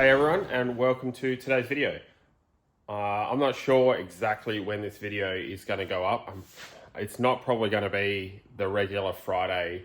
Hey everyone, and welcome to today's video. I'm not sure exactly when this video is going to go up. It's not probably going to be the regular Friday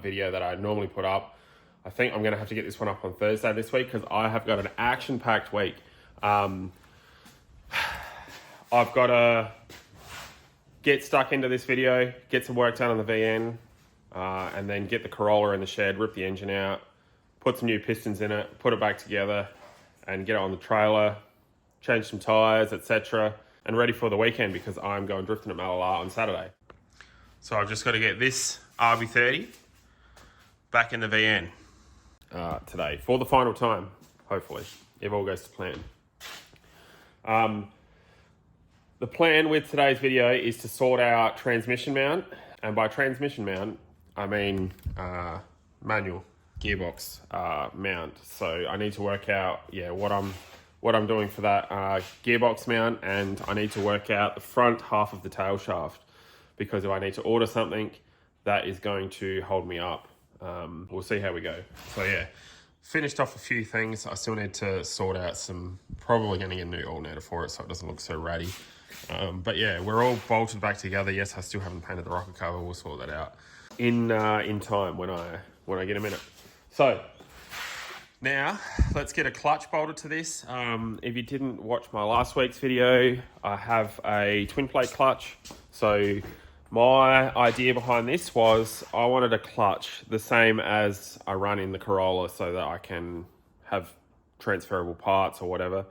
video that I normally put up. I think I'm going to have to get this one up on Thursday this week because I have got an action-packed week. I've got to get stuck into this video, get some work done on the VN, and then get the Corolla in the shed, rip the engine out, put some new pistons in it, put it back together, and get it on the trailer, change some tyres, etc. and ready for the weekend because I'm going drifting at Malala on Saturday. So I've just got to get this RB30 back in the VN today for the final time, hopefully, if all goes to plan. The plan with today's video is to sort out transmission mount, and by transmission mount, I mean manual gearbox mount. So I need to work out what I'm doing for that gearbox mount, and I need to work out the front half of the tail shaft because if I need to order something that is going to hold me up, we'll see how we go. So yeah, finished off a few things. I still need to sort out some, probably going to get a new alternator for it so it doesn't look so ratty. But yeah, we're all bolted back together. Yes, I still haven't painted the rocker cover. We'll sort that out in time when I get a minute. So now let's get a clutch bolted to this. If you didn't watch my last week's video, I have a twin plate clutch. So my idea behind this was I wanted a clutch the same as I run in the Corolla so that I can have transferable parts or whatever.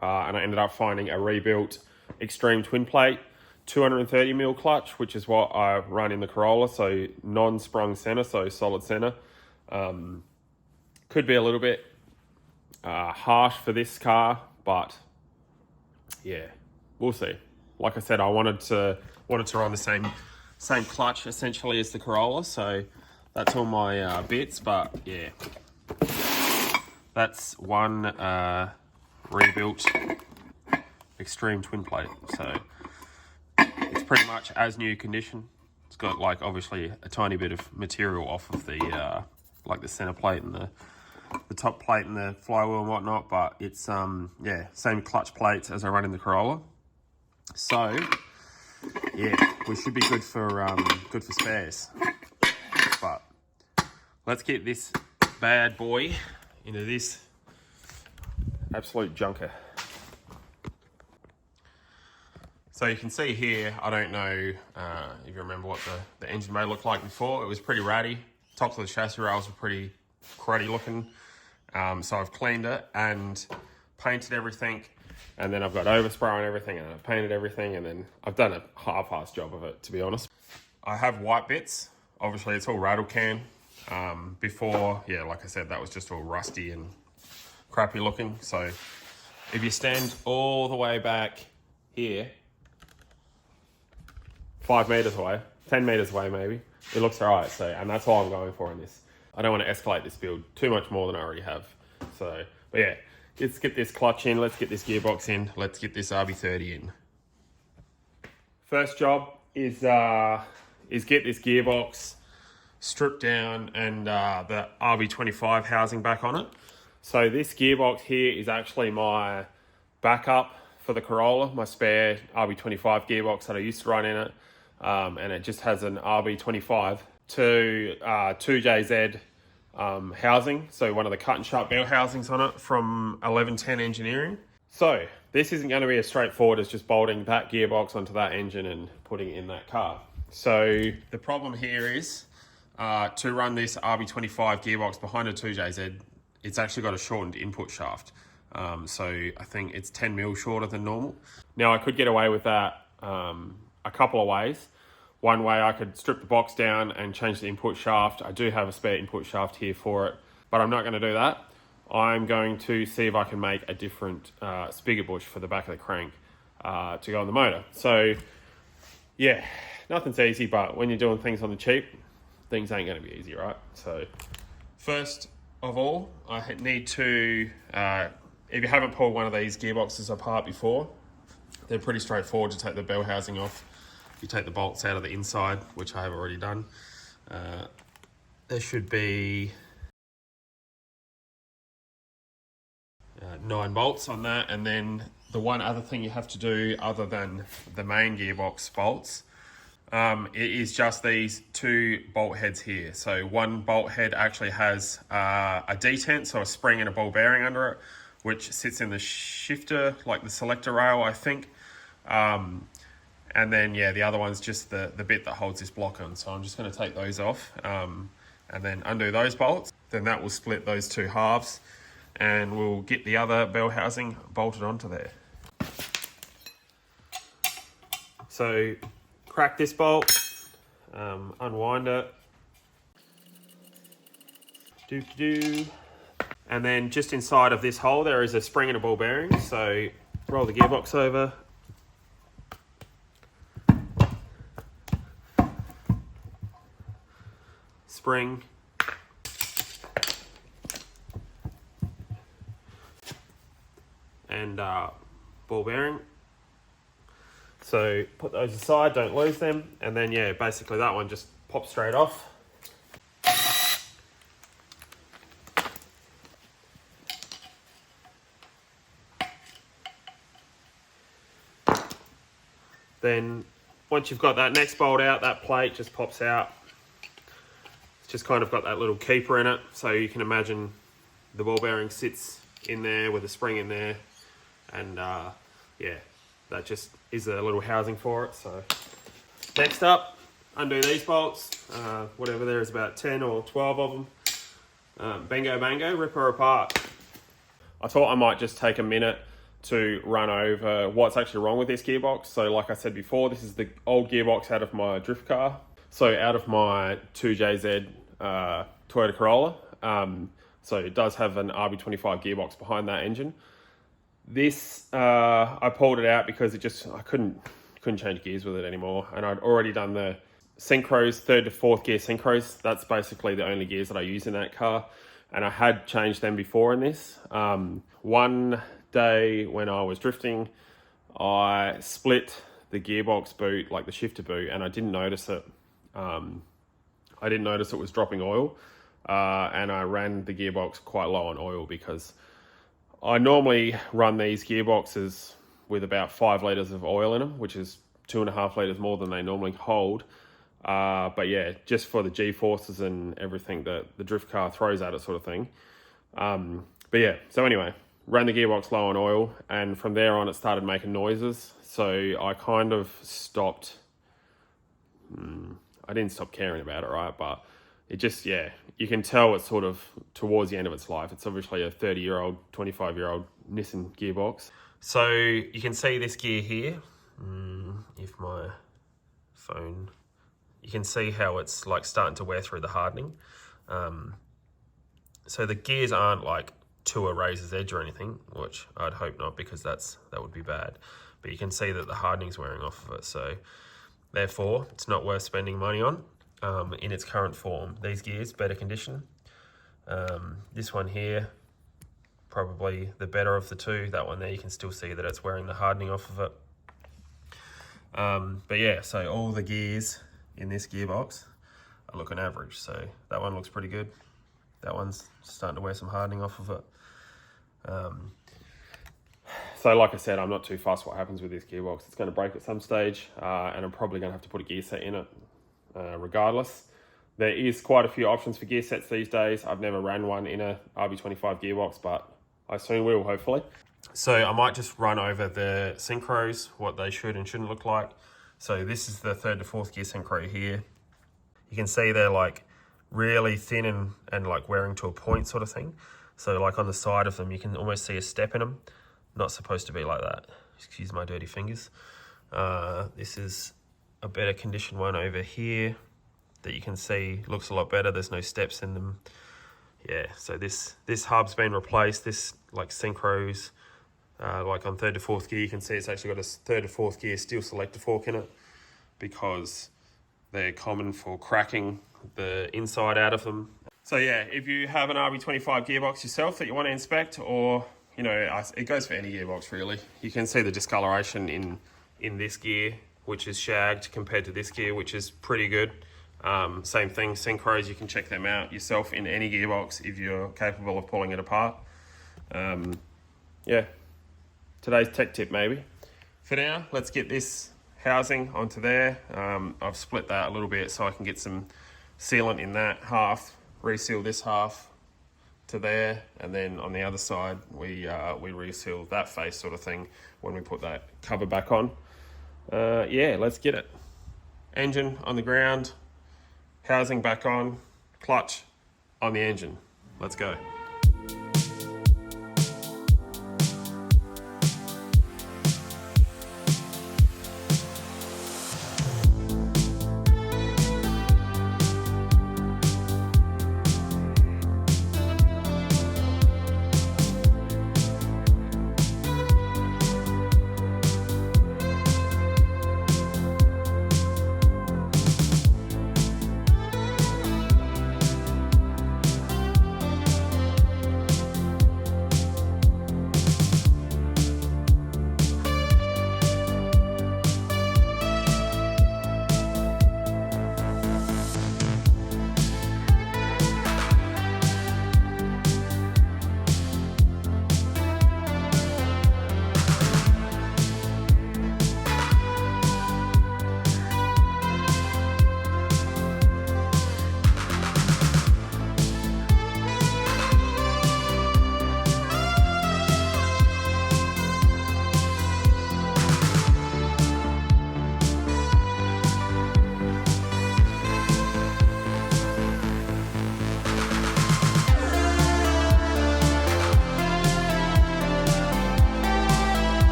And I ended up finding a rebuilt extreme twin plate 230mm clutch, which is what I run in the Corolla. So non-sprung center, so solid center. Could be a little bit harsh for this car, but yeah, we'll see. Like I said, I wanted to run the same clutch essentially as the Corolla, so that's all my bits. But yeah, that's one rebuilt extreme twin plate, so it's pretty much as new condition. It's got like obviously a tiny bit of material off of the like the center plate and the top plate and the flywheel and whatnot, but it's yeah, same clutch plates as I run in the Corolla. So yeah, we should be good for spares. But let's get this bad boy into this absolute junker. So you can see here, I don't know if you remember what the engine may look like before. It was pretty ratty. Tops of the chassis rails were pretty cruddy looking. So I've cleaned it and painted everything. And then I've got overspray on everything and I've painted everything. And then I've done a half-assed job of it, to be honest. I have white bits. Obviously, it's all rattle can. Before, yeah, like I said, that was just all rusty and crappy looking. So if you stand all the way back here, 5 meters away, 10 meters away maybe, it looks all right. So, and that's all I'm going for in this. I don't want to escalate this build too much more than I already have. So, but yeah, let's get this clutch in, let's get this gearbox in, let's get this RB30 in. First job is get this gearbox stripped down and the RB25 housing back on it. So this gearbox here is actually my backup for the Corolla, my spare RB25 gearbox that I used to run in it. And it just has an RB25 to 2JZ housing. So one of the cut and sharp bell housings on it from 1110 Engineering. So this isn't going to be as straightforward as just bolting that gearbox onto that engine and putting it in that car. So the problem here is to run this RB25 gearbox behind a 2JZ, it's actually got a shortened input shaft. So I think it's 10mm shorter than normal. Now I could get away with that a couple of ways. One way, I could strip the box down and change the input shaft. I do have a spare input shaft here for it, but I'm not going to do that. I'm going to see if I can make a different spigot bush for the back of the crank to go on the motor. So yeah, nothing's easy, but when you're doing things on the cheap, things ain't going to be easy, right? So first of all, I need to, if you haven't pulled one of these gearboxes apart before, they're pretty straightforward to take the bell housing off. You take the bolts out of the inside, which I have already done. There should be 9 bolts on that. And then the one other thing you have to do other than the main gearbox bolts, it is just these 2 bolt heads here. So one bolt head actually has a detent, so a spring and a ball bearing under it, which sits in the shifter, like the selector rail, I think. And then, yeah, the other one's just the bit that holds this block on. So I'm just going to take those off and then undo those bolts. Then that will split those 2 halves and we'll get the other bell housing bolted onto there. So crack this bolt, unwind it. And then just inside of this hole there is a spring and a ball bearing. So roll the gearbox over. Spring. And ball bearing. So put those aside, don't lose them. And then, yeah, basically that one just pops straight off. Then once you've got that next bolt out, that plate just pops out. It's just kind of got that little keeper in it. So you can imagine the ball bearing sits in there with a spring in there. And yeah, that just is a little housing for it. So next up, undo these bolts. Whatever there is, about 10 or 12 of them. Bingo bango, rip her apart. I thought I might just take a minute to run over what's actually wrong with this gearbox. So like I said before, this is the old gearbox out of my drift car. So out of my 2JZ Toyota Corolla. So it does have an RB25 gearbox behind that engine. This, I pulled it out because I couldn't change gears with it anymore. And I'd already done the Synchros, 3rd to 4th gear Synchros. That's basically the only gears that I use in that car. And I had changed them before in this. One day when I was drifting, I split the gearbox boot, like the shifter boot, and I didn't notice it. I didn't notice it was dropping oil. And I ran the gearbox quite low on oil because I normally run these gearboxes with about 5 litres of oil in them, which is 2.5 litres more than they normally hold. But yeah, just for the G-forces and everything that the drift car throws at it sort of thing. But yeah, so anyway, ran the gearbox low on oil, and from there on it started making noises. So I kind of stopped. I didn't stop caring about it, right? But it just, yeah, you can tell it's sort of towards the end of its life. It's obviously a 30-year-old, 25-year-old Nissan gearbox. So you can see this gear here. If my phone, you can see how it's like starting to wear through the hardening. So the gears aren't like to a razor's edge or anything, which I'd hope not, because that would be bad. But you can see that the hardening's wearing off of it. So therefore, it's not worth spending money on in its current form. These gears, better condition. This one here, probably the better of the two. That one there, you can still see that it's wearing the hardening off of it. But yeah, so all the gears in this gearbox are looking average. So that one looks pretty good. That one's starting to wear some hardening off of it. So like I said, I'm not too fussed what happens with this gearbox. It's going to break at some stage, and I'm probably going to have to put a gear set in it regardless. There is quite a few options for gear sets these days. I've never ran one in a RB25 gearbox, but I soon will, hopefully. So I might just run over the Synchros, what they should and shouldn't look like. So this is the 3rd to 4th gear Synchro here. You can see they're like really thin and like wearing to a point sort of thing. So like on the side of them, you can almost see a step in them. Not supposed to be like that. Excuse my dirty fingers. This is a better condition one over here that you can see looks a lot better. There's no steps in them. Yeah, so this hub's been replaced. This like Synchros, like on 3rd to 4th gear, you can see it's actually got a 3rd to 4th gear steel selector fork in it, because they're common for cracking the inside out of them. So yeah, if you have an RB25 gearbox yourself that you want to inspect, or you know, it goes for any gearbox really. You can see the discoloration in this gear, which is shagged, compared to this gear, which is pretty good. Same thing, Synchros, you can check them out yourself in any gearbox if you're capable of pulling it apart. yeah, today's tech tip maybe. For now, let's get this housing onto there. I've split that a little bit so I can get some sealant in that half, reseal this half to there, and then on the other side we reseal that face sort of thing when we put that cover back on. Yeah, let's get it. Engine on the ground, housing back on, clutch on the engine. Let's go.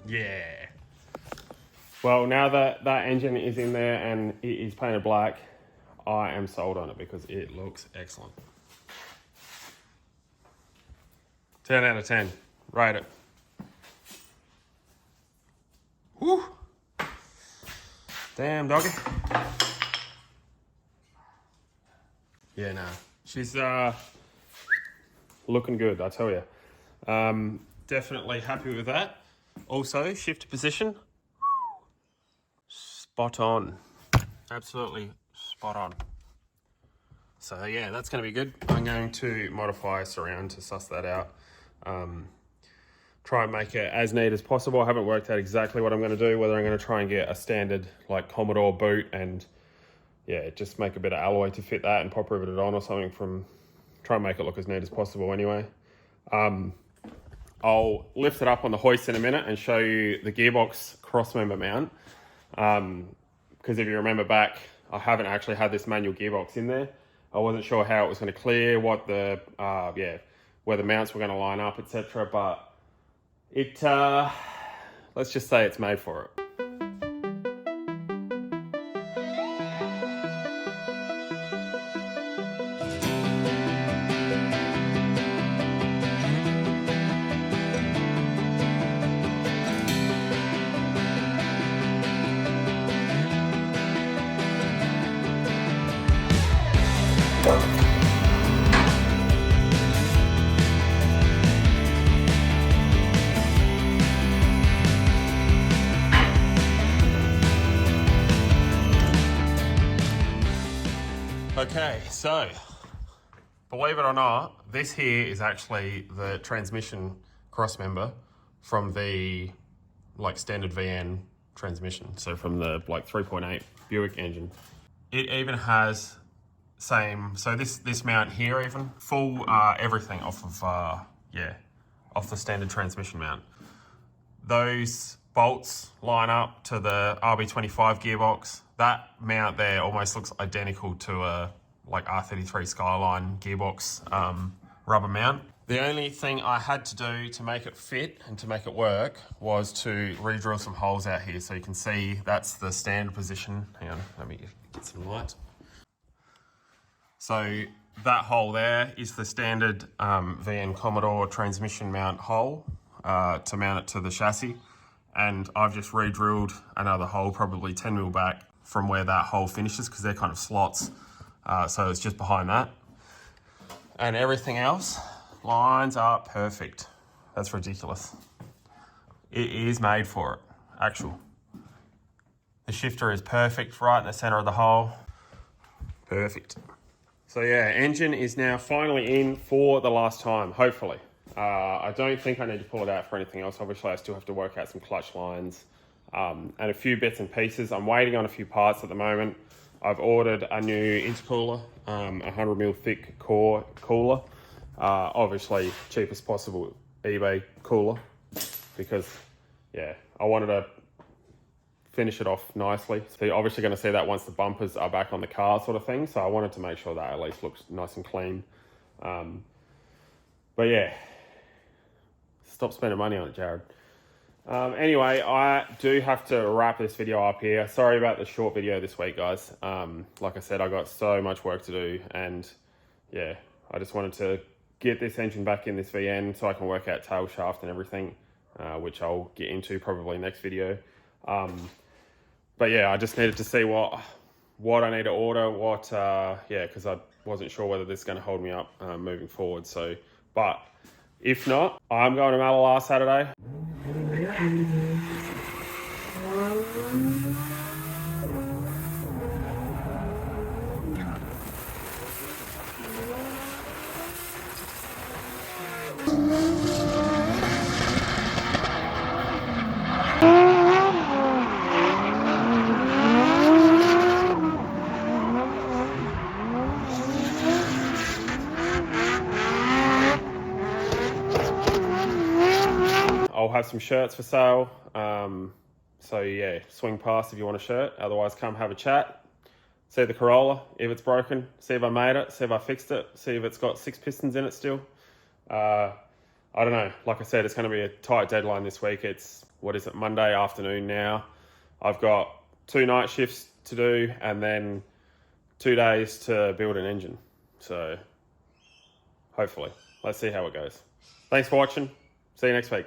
Yeah. Well, now that that engine is in there and it is painted black, I am sold on it because it looks excellent. 10 out of 10. Rate it. Whew. Damn, doggy. Yeah, nah. She's looking good, I tell you. Definitely happy with that. Also, shift position. Spot on. Absolutely spot on. So yeah, that's going to be good. I'm going to modify surround to suss that out. Try and make it as neat as possible. I haven't worked out exactly what I'm going to do, whether I'm going to try and get a standard like Commodore boot and yeah, just make a bit of alloy to fit that and pop rivet it on or something from, try and make it look as neat as possible anyway. I'll lift it up on the hoist in a minute and show you the Gearbox crossmember mount. Because if you remember back, I haven't actually had this manual gearbox in there. I wasn't sure how it was going to clear, what the, where the mounts were going to line up, etc. But it, let's just say it's made for it. Okay, so believe it or not, this here is actually the transmission crossmember from the like standard VN transmission. So from the like 3.8 Buick engine. It even has same, so this mount here even, full everything off of, off the standard transmission mount. Those bolts line up to the RB25 gearbox. That mount there almost looks identical to a like R33 Skyline gearbox rubber mount. The only thing I had to do to make it fit and to make it work was to re-drill some holes out here. So you can see that's the standard position. Hang on, let me get some light. So that hole there is the standard VN Commodore transmission mount hole to mount it to the chassis. And I've just re-drilled another hole, probably 10 mil back from where that hole finishes, because they're kind of slots. So it's just behind that. And everything else lines up perfect. That's ridiculous. It is made for it, actual. The shifter is perfect right in the center of the hole. Perfect. So yeah, engine is now finally in for the last time, hopefully. I don't think I need to pull it out for anything else. Obviously, I still have to work out some clutch lines and a few bits and pieces. I'm waiting on a few parts at the moment. I've ordered a new intercooler, 100mm thick core cooler. Obviously, cheapest possible eBay cooler, because yeah, I wanted to finish it off nicely. So you're obviously going to see that once the bumpers are back on the car, sort of thing. So I wanted to make sure that at least looks nice and clean. But yeah, stop spending money on it, Jared. Anyway, I do have to wrap this video up here. Sorry about the short video this week, guys. Like I said, I got so much work to do, and yeah, I just wanted to get this engine back in this VN so I can work out tail shaft and everything, which I'll get into probably next video. But yeah, I just needed to see what I need to order, yeah, because I wasn't sure whether this is going to hold me up moving forward. So, but if not, I'm going to Malala Saturday. I'll have some shirts for sale. So yeah, swing past if you want a shirt. Otherwise, come have a chat. See the Corolla, if it's broken. See if I made it. See if I fixed it. See if it's got 6 pistons in it still. I don't know. Like I said, it's going to be a tight deadline this week. It's, what is it, Monday afternoon now. I've got 2 night shifts to do and then 2 days to build an engine. So hopefully, let's see how it goes. Thanks for watching. See you next week.